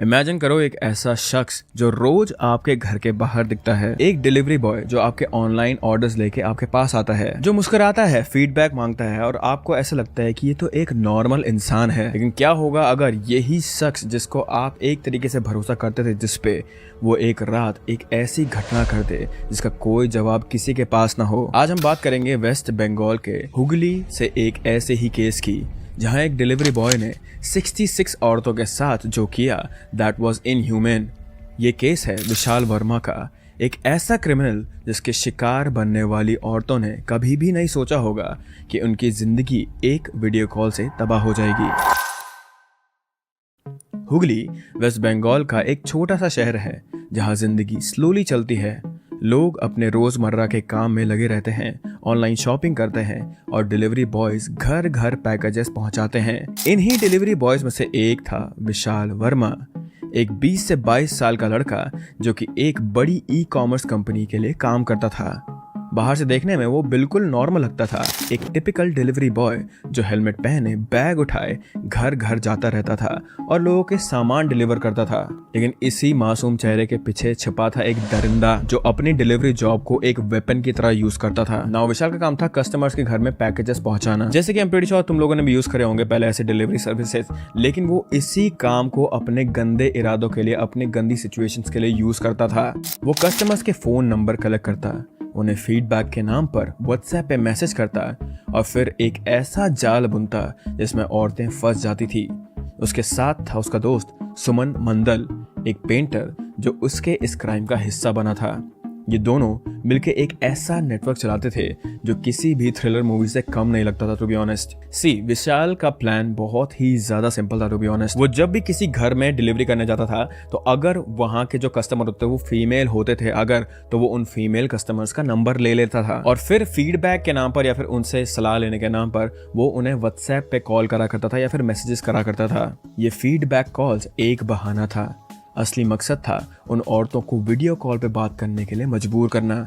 Imagine करो एक ऐसा शख्स जो रोज आपके घर के बाहर दिखता है, एक डिलीवरी बॉय जो आपके ऑनलाइन ऑर्डर्स लेके आपके पास आता है, जो मुस्कुराता है, फीडबैक मांगता है और आपको ऐसा लगता है कि ये तो एक नॉर्मल इंसान है। लेकिन क्या होगा अगर यही शख्स जिसको आप एक तरीके से भरोसा करते थे, जिसपे वो एक रात एक ऐसी घटना कर दे जिसका कोई जवाब किसी के पास ना हो। आज हम बात करेंगे वेस्ट बंगाल के हुगली से एक ऐसे ही केस की, जहां एक डिलीवरी बॉय ने 66 औरतों के साथ जो किया दैट वाज इनह्यूमन। ये केस है विशाल वर्मा का, एक ऐसा क्रिमिनल जिसके शिकार बनने वाली औरतों ने कभी भी नहीं सोचा होगा कि उनकी जिंदगी एक वीडियो कॉल से तबाह हो जाएगी। हुगली वेस्ट बंगाल का एक छोटा सा शहर है जहां जिंदगी स्लोली चलती है। लोग अपने रोजमर्रा के काम में लगे रहते हैं, ऑनलाइन शॉपिंग करते हैं और डिलीवरी बॉयज घर घर पैकेजेस पहुंचाते हैं। इन्हीं डिलीवरी बॉयज में से एक था विशाल वर्मा, एक 20 से 22 साल का लड़का जो कि एक बड़ी ई कॉमर्स कंपनी के लिए काम करता था। बाहर से देखने में वो बिल्कुल नॉर्मल लगता था, एक टिपिकल डिलीवरी बॉय जो हेलमेट पहने, बैग उठाए, घर घर जाता रहता था और लोगों के सामान डिलीवर करता था। लेकिन इसी मासूम चेहरे के पीछे छिपा था एक दरिंदा जो अपनी डिलीवरी जॉब को एक वेपन की तरह यूज करता था। नाउ विशाल का काम था कस्टमर्स के घर में पैकेजेस पहुंचाना, जैसे कि I'm pretty sure तुम लोगों ने भी यूज करे होंगे पहले ऐसे डिलीवरी सर्विसेज। लेकिन वो इसी काम को अपने गंदे इरादों के लिए, अपनी गंदी सिचुएशंस के लिए यूज करता था। वो कस्टमर्स के फोन नंबर कलेक्ट करता, उन्हें फीडबैक के नाम पर व्हाट्सएप पे मैसेज करता और फिर एक ऐसा जाल बुनता जिसमें औरतें फंस जाती थी। उसके साथ था उसका दोस्त सुमन मंडल, एक पेंटर जो उसके इस क्राइम का हिस्सा बना था। ये दोनों मिलके एक ऐसा नेटवर्क चलाते थे जो किसी भी थ्रिलर मूवी से कम नहीं लगता था, टू बी ऑनेस्ट। विशाल का प्लान बहुत ही ज्यादा सिंपल था, टू बी ऑनेस्ट। वो जब भी किसी घर में डिलीवरी करने जाता था तो अगर वहां के जो कस्टमर होते वो फीमेल होते थे, अगर तो वो उन फीमेल कस्टमर्स का नंबर ले लेता था और फिर फीडबैक के नाम पर या फिर उनसे सलाह लेने के नाम पर वो उन्हें व्हाट्सएप पे कॉल करा करता था या फिर मैसेजेस करा करता था। ये फीडबैक कॉल्स एक बहाना था, असली मकसद था उन औरतों को वीडियो कॉल पे बात करने के लिए मजबूर करना।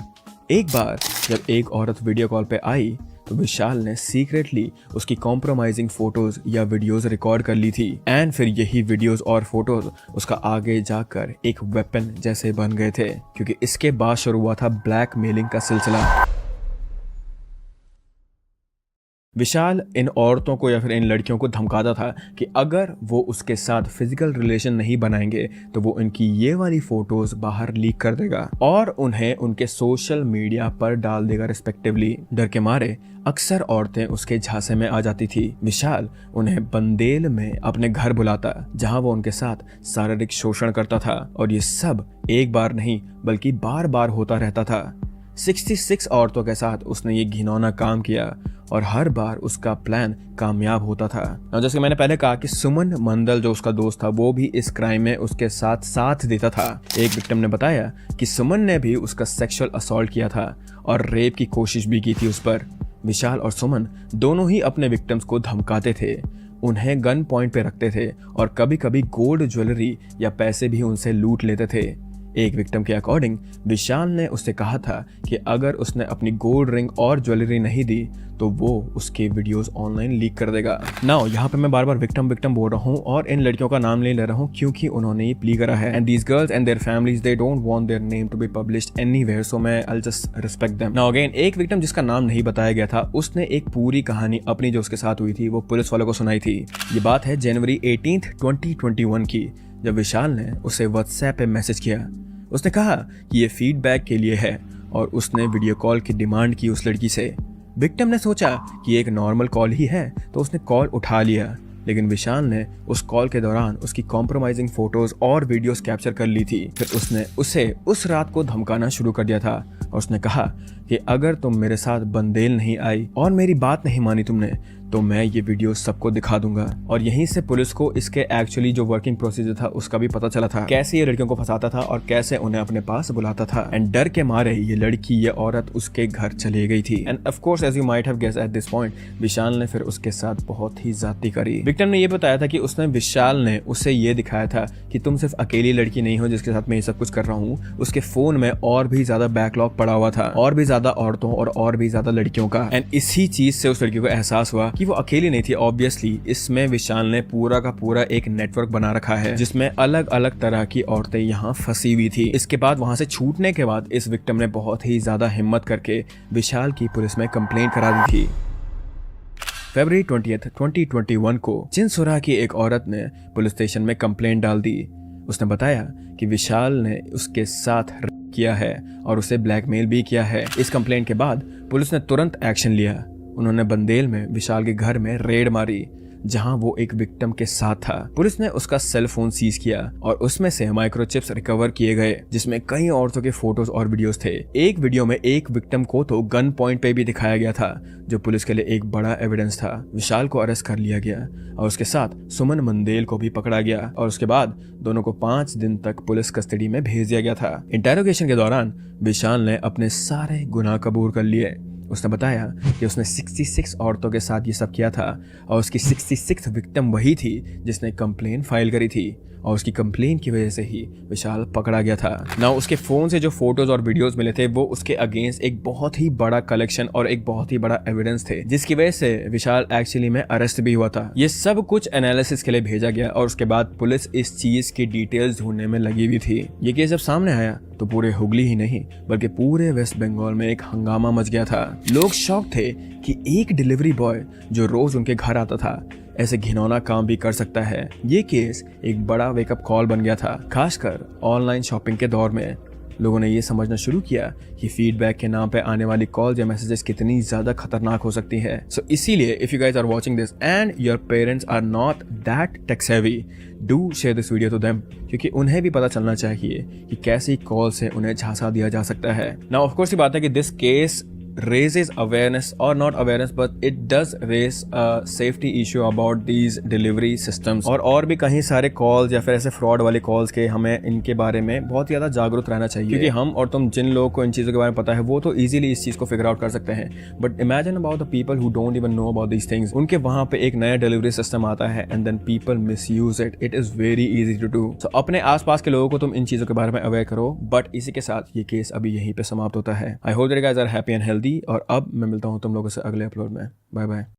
एक बार जब एक औरत वीडियो कॉल पे आई तो विशाल ने सीक्रेटली उसकी कॉम्प्रोमाइजिंग फोटोज या वीडियोस रिकॉर्ड कर ली थी एंड फिर यही वीडियोस और फोटोज उसका आगे जाकर एक वेपन जैसे बन गए थे, क्योंकि इसके बाद शुरू हुआ था ब्लैकमेलिंग का सिलसिला। विशाल इन औरतों को या फिर इन लड़कियों को धमकाता था कि अगर वो उसके साथ फिजिकल रिलेशन नहीं बनाएंगे तो वो इनकी ये वाली फोटोज बाहर लीक कर देगा और उन्हें उनके सोशल मीडिया पर डाल देगा रिस्पेक्टिवली। डर के मारे अक्सर औरतें उसके झांसे में आ जाती थी। विशाल उन्हें बंदेल में अपने घर बुलाता जहां वो उनके साथ शारीरिक शोषण करता था और ये सब एक बार नहीं बल्कि बार बार होता रहता था। 66 औरतों के साथ उसने ये घिनौना काम किया और हर बार उसका प्लान कामयाब होता था। और जैसे मैंने पहले कहा कि सुमन मंडल जो उसका दोस्त था वो भी इस क्राइम में उसके साथ देता था। एक विक्टिम ने बताया कि सुमन ने भी उसका सेक्सुअल असॉल्ट किया था और रेप की कोशिश भी की थी उस पर। विशाल और सुमन दोनों ही अपने विक्टिम्स को धमकाते थे, उन्हें गन पॉइंट पे रखते थे और कभी कभी गोल्ड ज्वेलरी या पैसे भी उनसे लूट लेते थे। एक विक्टिम के अकॉर्डिंग विशाल ने उससे कहा था कि अगर उसने अपनी गोल्ड रिंग और ज्वेलरी नहीं दी तो वो उसके वीडियोस ऑनलाइन लीक कर देगा। नाउ यहाँ पे मैं बार बार विक्टिम बोल रहा हूँ और इन लड़कियों का नाम नहीं ले रहा हूँ क्योंकि उन्होंने ये प्ली करा है and these girls and their families they don't want their name to be published anywhere, so मैं I just respect them. Now again एक विक्टिम जिसका नाम नहीं बताया गया था उसने एक पूरी कहानी अपनी जो उसके साथ हुई थी वो पुलिस वालों को सुनाई थी। ये बात है जनवरी 18, 2021 की, जब विशाल ने उसे व्हाट्सएप पे मैसेज किया। उसने कहा कि ये फीडबैक के लिए है और उसने वीडियो कॉल की डिमांड की उस लड़की से। विक्टिम ने सोचा कि एक नॉर्मल कॉल ही है तो उसने कॉल उठा लिया, लेकिन विशाल ने उस कॉल के दौरान उसकी कॉम्प्रोमाइजिंग फोटोज और वीडियोस कैप्चर कर ली थी। फिर उसने उसे उस रात को धमकाना शुरू कर दिया था और उसने कहा कि अगर तुम मेरे साथ बंदेल नहीं आई और मेरी बात नहीं मानी तुमने तो मैं ये वीडियो सबको दिखा दूंगा। और यहीं से पुलिस को इसके एक्चुअली जो वर्किंग प्रोसीजर था उसका भी पता चला था, कैसे ये लड़कियों को फंसाता था और कैसे उन्हें अपने पास बुलाता था। एंड डर के मारे ये लड़की, ये औरत उसके घर चली गई थी। And of course as you might have guessed at this point, Vishal ने फिर उसके साथ बहुत ही ज्यादती करी। विक्टिम ने ये बताया था कि उसने विशाल ने उसे ये दिखाया था कि तुम सिर्फ अकेली लड़की नहीं हो जिसके साथ मैं ये सब कुछ कर रहा हूँ। उसके फोन में और भी ज्यादा बैकलॉग पड़ा हुआ था, और भी ज्यादा औरतों और भी ज्यादा लड़कियों का। एंड इसी चीज से उस लड़की को एहसास हुआ कि कि वो अकेली नहीं थी। ऑब्वियसली इसमें विशाल ने पूरा का पूरा एक नेटवर्क बना रखा है जिसमें अलग अलग तरह की औरतें यहाँ फंसी हुई थी। इसके बाद वहां से छूटने के बाद इस विक्टिम ने बहुत ही ज्यादा हिम्मत करके विशाल की पुलिस में कंप्लेंट करा दी थी। फरवरी 20th 2021 को चिंसुरा की एक औरत ने पुलिस स्टेशन में कंप्लेंट डाल दी। उसने बताया कि विशाल ने उसके साथ रेप किया है और उसे ब्लैकमेल भी किया है। इस कंप्लेंट के बाद पुलिस ने तुरंत एक्शन लिया। उन्होंने बंदेल में विशाल के घर में रेड मारी जहां वो एक विक्टिम के साथ था। पुलिस ने उसका सेल फोन सीज किया और उसमें से माइक्रोचिप्स रिकवर किए गए जिसमें कई औरतों के फोटोज और वीडियोस थे। एक वीडियो में एक विक्टिम को तो गन पॉइंट पे भी दिखाया गया था जो पुलिस के लिए एक बड़ा एविडेंस था। विशाल को अरेस्ट कर लिया गया और उसके साथ सुमन मंदेल को भी पकड़ा गया और उसके बाद दोनों को 5 दिन तक पुलिस कस्टडी में भेज दिया गया था। इंटेरोगेशन के दौरान विशाल ने अपने सारे गुनाह कबूल कर लिए। उसने बताया कि उसने 66 औरतों के साथ ये सब किया था और उसकी 66 विक्टिम वही थी जिसने कंप्लेन फाइल करी थी और उसकी कंप्लेन की वजह से ही विशाल पकड़ा गया था। ना उसके फोन से जो फोटोज और वीडियोस मिले थे वो उसके अगेंस्ट एक बहुत ही बड़ा कलेक्शन और एक बहुत ही बड़ा एविडेंस थे जिसकी वजह से विशाल एक्चुअली में अरेस्ट भी हुआ था। ये सब कुछ एनालिसिस के लिए भेजा गया और उसके बाद पुलिस इस चीज की डिटेल्स ढूंढने में लगी हुई थी। ये केस जब सामने आया तो पूरे हुगली ही नहीं बल्कि पूरे वेस्ट बंगाल में एक हंगामा मच गया था। लोग शॉक थे कि एक डिलीवरी बॉय जो रोज उनके घर आता था ऐसे घिनौना काम भी कर सकता है। ये केस एक बड़ा वेकअप कॉल बन गया था। खासकर ऑनलाइन शॉपिंग के दौर में लोगों ने ये समझना शुरू किया कि फीडबैक के नाम पे आने वाली कॉल या मैसेजेस कितनी ज्यादा खतरनाक हो सकती है। सो इसीलिए if you guys are watching this and your parents are not that tech savvy, do share this video to them क्योंकि उन्हें भी पता चलना चाहिए कि कैसी कॉल से उन्हें झांसा दिया जा सकता है। नाउ ऑफ कोर्स ये बात है कि this case raises awareness or not awareness but it does raise a safety issue about these delivery systems और भी कहीं सारे कॉल्स या फिर ऐसे फ्रॉड वाले कॉल्स के हमें इनके बारे में बहुत ज़्यादा जागरूक रहना चाहिए क्योंकि हम और तुम जिन लोगों को इन चीज़ों के बारे में पता है वो तो इजीली इस चीज़ को फिगर आउट कर सकते हैं। But imagine about the people who don't even know about these things, उनके वहाँ पे एक नया डिलीवरी सिस्टम आता है and then people misuse it. It is very easy to do. So अपने आसपास के लोगों को तुम इन चीज़ों के बारे में अवेयर करो। बट इसी के साथ ये केस अभी यहीं पे समाप्त होता है। I hope that you guys are happy and healthy और अब मैं मिलता हूँ तुम लोगों से अगले अपलोड में। Bye bye.